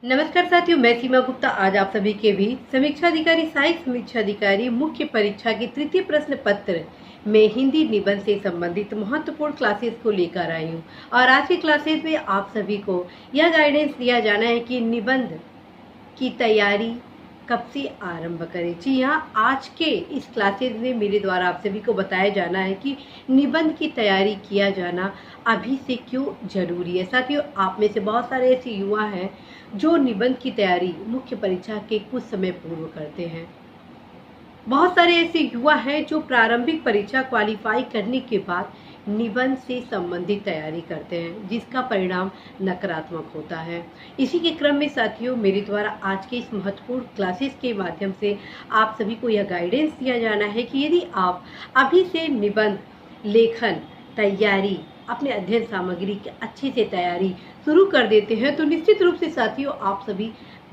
नमस्कार साथियों, मैं सीमा गुप्ता आज आप सभी के भी समीक्षा अधिकारी सहायक समीक्षा अधिकारी मुख्य परीक्षा के तृतीय प्रश्न पत्र में हिंदी निबंध से संबंधित महत्वपूर्ण क्लासेस को लेकर आई हूँ। और आज के क्लासेस में आप सभी को यह गाइडेंस दिया जाना है कि निबंध की तैयारी कब से आरंभ करें। जी हाँ, आज के इस क्लासेस में मेरे द्वारा आप सभी को बताया जाना है कि निबंध की तैयारी किया जाना अभी से क्यों जरूरी है। साथियों, आप में से बहुत सारे ऐसे युवा हैं जो निबंध की तैयारी मुख्य परीक्षा के कुछ समय पूर्व करते हैं। बहुत सारे ऐसे युवा हैं जो प्रारंभिक परीक्षा क्वालिफाई करने के बाद निबंध से संबंधित तैयारी करते हैं, जिसका परिणाम नकारात्मक होता है। इसी के क्रम में साथियों, मेरे द्वारा आज के इस महत्वपूर्ण क्लासेस के माध्यम से आप सभी को यह गाइडेंस दिया जाना है कि यदि आप अभी से निबंध लेखन तैयारी अपने अध्ययन सामग्री की अच्छे से तैयारी शुरू कर देते हैं तो निश्चित रूप से साथियों आप सभी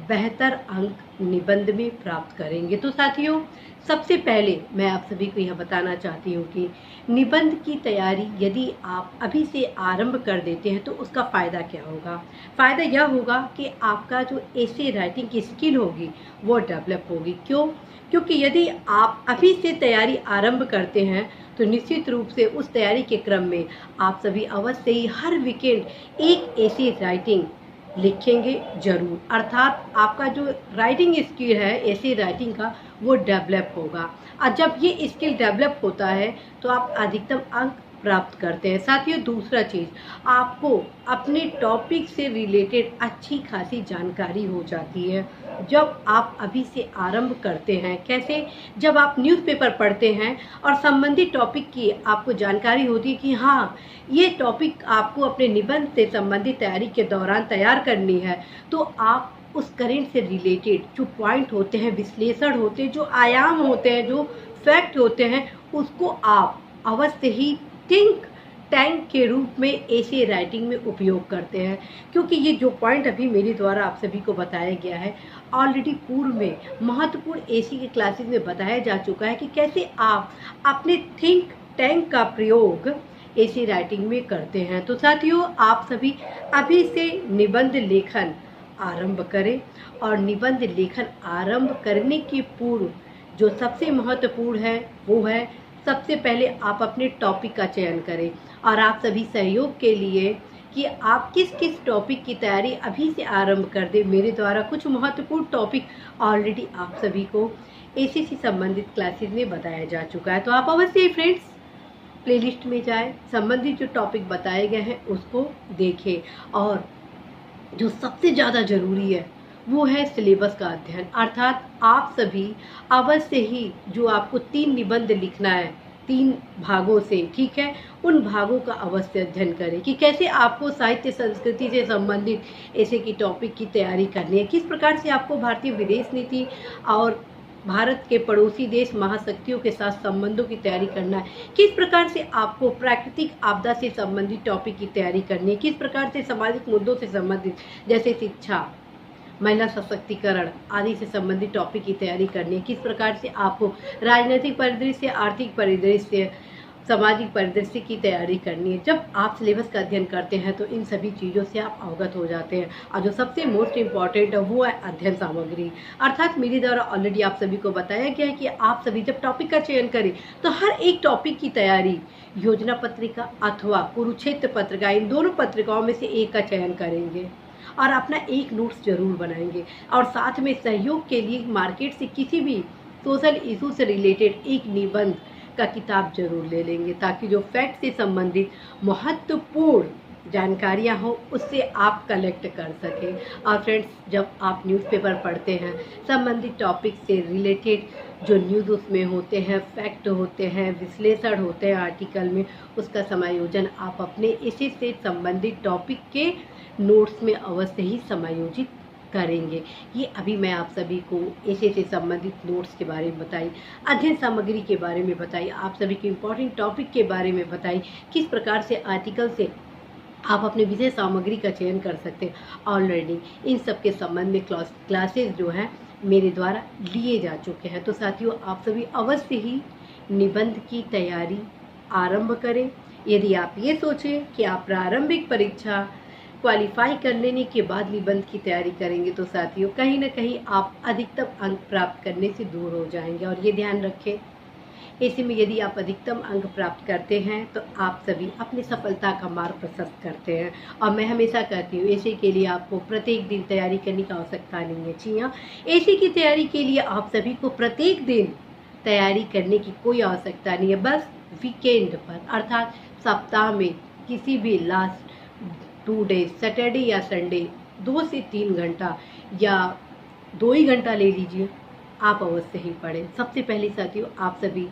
बेहतर अंक निबंध में प्राप्त करेंगे। तो साथियों, सबसे पहले मैं आप सभी को यह बताना चाहती हूँ कि निबंध की तैयारी यदि आप अभी से आरंभ कर देते हैं तो उसका फ़ायदा क्या होगा। फ़ायदा यह होगा कि आपका जो एसे राइटिंग की स्किल होगी वो डेवलप होगी। क्यों? क्योंकि यदि आप अभी से तैयारी आरंभ करते हैं तो निश्चित रूप से उस तैयारी के क्रम में आप सभी अवश्य ही हर वीकेंड एक ऐसी राइटिंग लिखेंगे जरूर, अर्थात आपका जो राइटिंग स्किल है ऐसे राइटिंग का वो डेवलप होगा। और जब ये स्किल डेवलप होता है तो आप अधिकतम अंक प्राप्त करते हैं। साथियों, दूसरा चीज़, आपको अपने टॉपिक से रिलेटेड अच्छी खासी जानकारी हो जाती है जब आप अभी से आरंभ करते हैं। कैसे? जब आप न्यूज़पेपर पढ़ते हैं और संबंधित टॉपिक की आपको जानकारी होती है कि हाँ, ये टॉपिक आपको अपने निबंध से संबंधित तैयारी के दौरान तैयार करनी है, तो आप उस करेंट से रिलेटेड जो पॉइंट होते हैं, विश्लेषण होते हैं, जो आयाम होते हैं, जो फैक्ट होते हैं, उसको आप अवश्य ही थिंक टैंक के रूप में ऐसे राइटिंग में उपयोग करते हैं। क्योंकि ये जो पॉइंट अभी मेरे द्वारा आप सभी को बताया गया है ऑलरेडी पूर्व में महत्वपूर्ण एसी के क्लासेस में बताया जा चुका है कि कैसे आप अपने थिंक टैंक का प्रयोग ऐसी राइटिंग में करते हैं। तो साथियों, आप सभी अभी से निबंध लेखन आरंभ करें। और निबंध लेखन आरंभ करने के पूर्व जो सबसे महत्वपूर्ण है वो है, सबसे पहले आप अपने टॉपिक का चयन करें। और आप सभी सहयोग के लिए कि आप किस किस टॉपिक की तैयारी अभी से आरंभ कर दें, मेरे द्वारा कुछ महत्वपूर्ण टॉपिक ऑलरेडी आप सभी को एसीसी संबंधित क्लासेस में बताया जा चुका है। तो आप अवश्य ही फ्रेंड्स प्लेलिस्ट में जाएं, संबंधित जो टॉपिक बताए गए हैं उसको देखें। और जो सबसे ज़्यादा ज़रूरी है वो है सिलेबस का अध्ययन, अर्थात आप सभी अवश्य ही जो आपको 3 निबंध लिखना है 3 भागों से, ठीक है, उन भागों का अवश्य अध्ययन करें कि कैसे आपको साहित्य संस्कृति से संबंधित ऐसे की टॉपिक की तैयारी करनी है, किस प्रकार से आपको भारतीय विदेश नीति और भारत के पड़ोसी देश महाशक्तियों के साथ संबंधों की तैयारी करना है, किस प्रकार से आपको प्राकृतिक आपदा से संबंधित टॉपिक की तैयारी करनी है, किस प्रकार से सामाजिक मुद्दों से संबंधित जैसे शिक्षा, महिला सशक्तिकरण आदि से संबंधित टॉपिक की तैयारी करनी है, किस प्रकार से आपको राजनीतिक परिदृश्य, आर्थिक परिदृश्य, सामाजिक परिदृश्य की तैयारी करनी है। जब आप सिलेबस का अध्ययन करते हैं तो इन सभी चीज़ों से आप अवगत हो जाते हैं। और जो सबसे मोस्ट इम्पॉर्टेंट है वो है अध्ययन सामग्री, अर्थात मेरे द्वारा ऑलरेडी आप सभी को बताया गया है कि आप सभी जब टॉपिक का चयन करें तो हर एक टॉपिक की तैयारी योजना पत्रिका अथवा कुरुक्षेत्र पत्रिका, इन दोनों पत्रिकाओं में से एक का चयन करेंगे और अपना एक नोट्स जरूर बनाएंगे। और साथ में सहयोग के लिए मार्केट से किसी भी सोशल इशू से रिलेटेड एक निबंध का किताब जरूर ले लेंगे, ताकि जो फैक्ट से संबंधित महत्वपूर्ण जानकारियां हो उससे आप कलेक्ट कर सकें। और फ्रेंड्स, जब आप न्यूज़पेपर पढ़ते हैं संबंधित टॉपिक से रिलेटेड जो न्यूज़ उसमें होते हैं, फैक्ट होते हैं, विश्लेषण होते हैं आर्टिकल में, उसका समायोजन आप अपने इसी से संबंधित टॉपिक के नोट्स में अवश्य ही समायोजित करेंगे। ये अभी मैं आप सभी को ऐसे से संबंधित नोट्स के बारे में बताई, अध्ययन सामग्री के बारे में बताई, आप सभी के इम्पोर्टेंट टॉपिक के बारे में बताई, किस प्रकार से आर्टिकल से आप अपने विषय सामग्री का चयन कर सकते हैं। ऑलरेडी इन सब के संबंध में क्लासेस जो है मेरे द्वारा लिए जा चुके हैं। तो साथियों, आप सभी अवश्य ही निबंध की तैयारी आरंभ करें। यदि आप ये सोचें कि आप प्रारंभिक परीक्षा क्वालिफाई कर लेने के बाद निबंध की तैयारी करेंगे तो साथियों कहीं ना कहीं आप अधिकतम अंक प्राप्त करने से दूर हो जाएंगे। और ये ध्यान रखें, ऐसे में यदि आप अधिकतम अंक प्राप्त करते हैं तो आप सभी अपनी सफलता का मार्ग प्रशस्त करते हैं। और मैं हमेशा कहती हूँ ऐसे के लिए आपको प्रत्येक दिन तैयारी करने की आवश्यकता नहीं है। जी हाँ, ऐसे की तैयारी के लिए आप सभी को प्रत्येक दिन तैयारी करने की कोई आवश्यकता नहीं है। बस वीकेंड पर अर्थात सप्ताह में किसी भी लास्ट 2 डेज सैटरडे या संडे 2 से 3 घंटा या 2 ही घंटा ले लीजिए, आप अवश्य ही पढ़ें। सबसे पहले साथियों आप सभी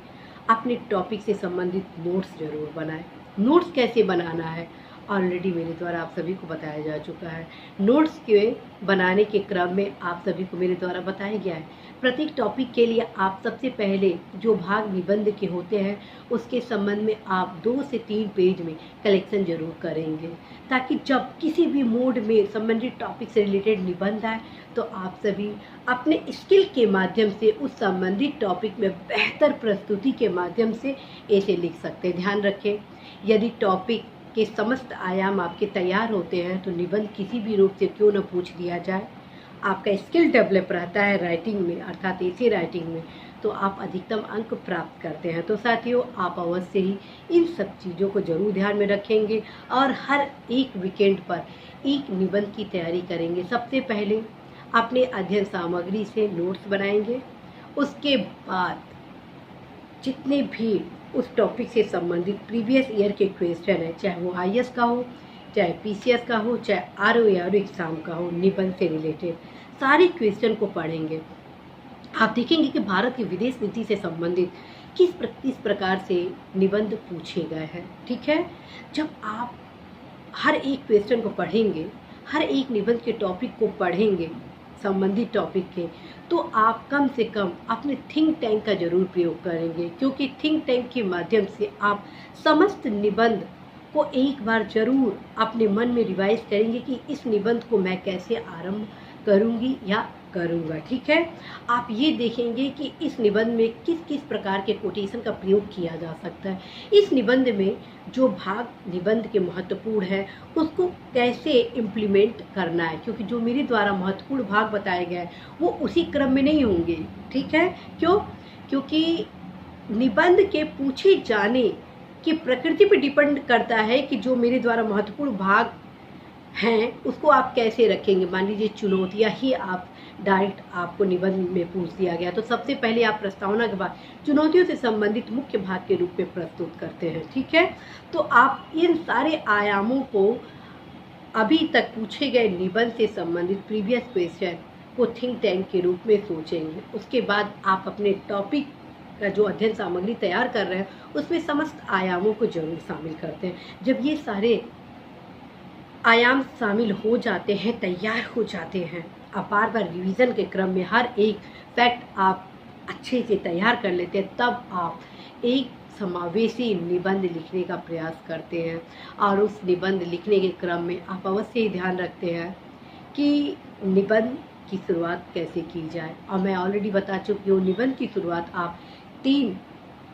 अपने टॉपिक से संबंधित नोट्स जरूर बनाएं। नोट्स कैसे बनाना है ऑलरेडी मेरे द्वारा आप सभी को बताया जा चुका है। नोट्स के बनाने के क्रम में आप सभी को मेरे द्वारा बताया गया है। प्रत्येक टॉपिक के लिए आप सबसे पहले जो भाग निबंध के होते हैं उसके संबंध में आप 2 से 3 पेज में कलेक्शन जरूर करेंगे, ताकि जब किसी भी मोड में संबंधित टॉपिक से रिलेटेड निबंध आए तो आप सभी अपने स्किल के माध्यम से उस संबंधित टॉपिक में बेहतर प्रस्तुति के माध्यम से ऐसे लिख सकते हैं। ध्यान रखें, यदि टॉपिक के समस्त आयाम आपके तैयार होते हैं तो निबंध किसी भी रूप से क्यों न पूछ दिया जाए, आपका स्किल डेवलप रहता है राइटिंग में अर्थात ऐसे राइटिंग में, तो आप अधिकतम अंक प्राप्त करते हैं। तो साथियों आप अवश्य ही इन सब चीज़ों को जरूर ध्यान में रखेंगे और हर एक वीकेंड पर एक निबंध की तैयारी करेंगे। सबसे पहले अपने अध्ययन सामग्री से नोट्स बनाएंगे, उसके बाद जितने भी उस टॉपिक से संबंधित प्रीवियस ईयर के क्वेश्चन है, चाहे वो IAS का हो, चाहे PCS का हो, चाहे RO एग्ज़ाम का हो, निबंध से रिलेटेड सारे क्वेश्चन को पढ़ेंगे। आप देखेंगे कि भारत की विदेश नीति से संबंधित किस प्रकार से निबंध पूछे गए हैं। ठीक है, जब आप हर एक क्वेश्चन को पढ़ेंगे, हर एक निबंध के टॉपिक को पढ़ेंगे संबंधित टॉपिक के, तो आप कम से कम अपने थिंक टैंक का जरूर प्रयोग करेंगे, क्योंकि थिंक टैंक के माध्यम से आप समस्त निबंध को एक बार जरूर अपने मन में रिवाइज करेंगे कि इस निबंध को मैं कैसे आरंभ करूंगी या करूंगा। ठीक है, आप ये देखेंगे कि इस निबंध में किस किस प्रकार के कोटेशन का प्रयोग किया जा सकता है, इस निबंध में जो भाग निबंध के महत्वपूर्ण है उसको कैसे इम्प्लीमेंट करना है, क्योंकि जो मेरे द्वारा महत्वपूर्ण भाग बताए गए वो उसी क्रम में नहीं होंगे। ठीक है, क्योंकि निबंध के पूछे जाने की प्रकृति पर डिपेंड करता है कि जो मेरे द्वारा महत्वपूर्ण भाग हैं उसको आप कैसे रखेंगे। मान लीजिए चुनौतियाँ ही आप डायरेक्ट आपको निबंध में पूछ दिया गया, तो सबसे पहले आप प्रस्तावना के बाद चुनौतियों से संबंधित मुख्य भाग के रूप में प्रस्तुत करते हैं। ठीक है, तो आप इन सारे आयामों को अभी तक पूछे गए निबंध से संबंधित प्रीवियस क्वेश्चन को थिंक टैंक के रूप में सोचेंगे। उसके बाद आप अपने टॉपिक का जो अध्ययन सामग्री तैयार कर रहे हैं उसमें समस्त आयामों को जरूर शामिल करते हैं। जब ये सारे आयाम शामिल हो जाते हैं, तैयार हो जाते हैं, आप बार बार रिवीजन के क्रम में हर एक फैक्ट आप अच्छे से तैयार कर लेते हैं, तब आप एक समावेशी निबंध लिखने का प्रयास करते हैं। और उस निबंध लिखने के क्रम में आप अवश्य ही ध्यान रखते हैं कि निबंध की शुरुआत कैसे की जाए। और मैं ऑलरेडी बता चुकी हूँ, निबंध की शुरुआत आप 3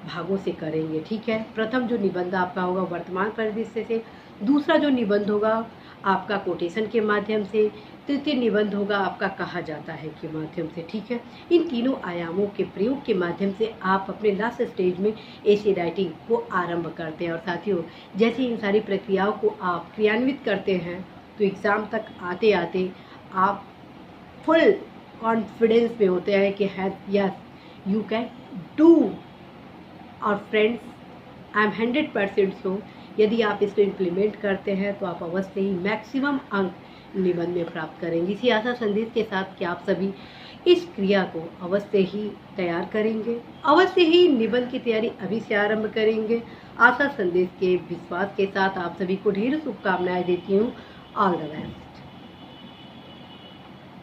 भागों से करेंगे। ठीक है, प्रथम जो निबंध आपका होगा वर्तमान परिदृश्य से, दूसरा जो निबंध होगा आपका कोटेशन के माध्यम से, तृतीय निबंध होगा आपका कहा जाता है के माध्यम से। ठीक है, इन तीनों आयामों के प्रयोग के माध्यम से आप अपने लास्ट स्टेज में ऐसी राइटिंग को आरंभ करते हैं। और साथियों जैसे इन सारी प्रक्रियाओं को आप क्रियान्वित करते हैं तो एग्ज़ाम तक आते आते आप फुल कॉन्फिडेंस में होते हैं कि यस यू कैन डू। और फ्रेंड्स आई एम 100% श्योर, यदि आप इसको इम्प्लीमेंट करते हैं तो आप अवश्य ही मैक्सिमम अंक निबंध में प्राप्त करेंगे। इसी आशा संदेश के साथ कि आप सभी इस क्रिया को अवश्य ही तैयार करेंगे, अवश्य ही निबंध की तैयारी अभी से आरंभ करेंगे। आशा संदेश के विश्वास के साथ आप सभी को ढेर शुभकामनाएं देती हूँ। All the best.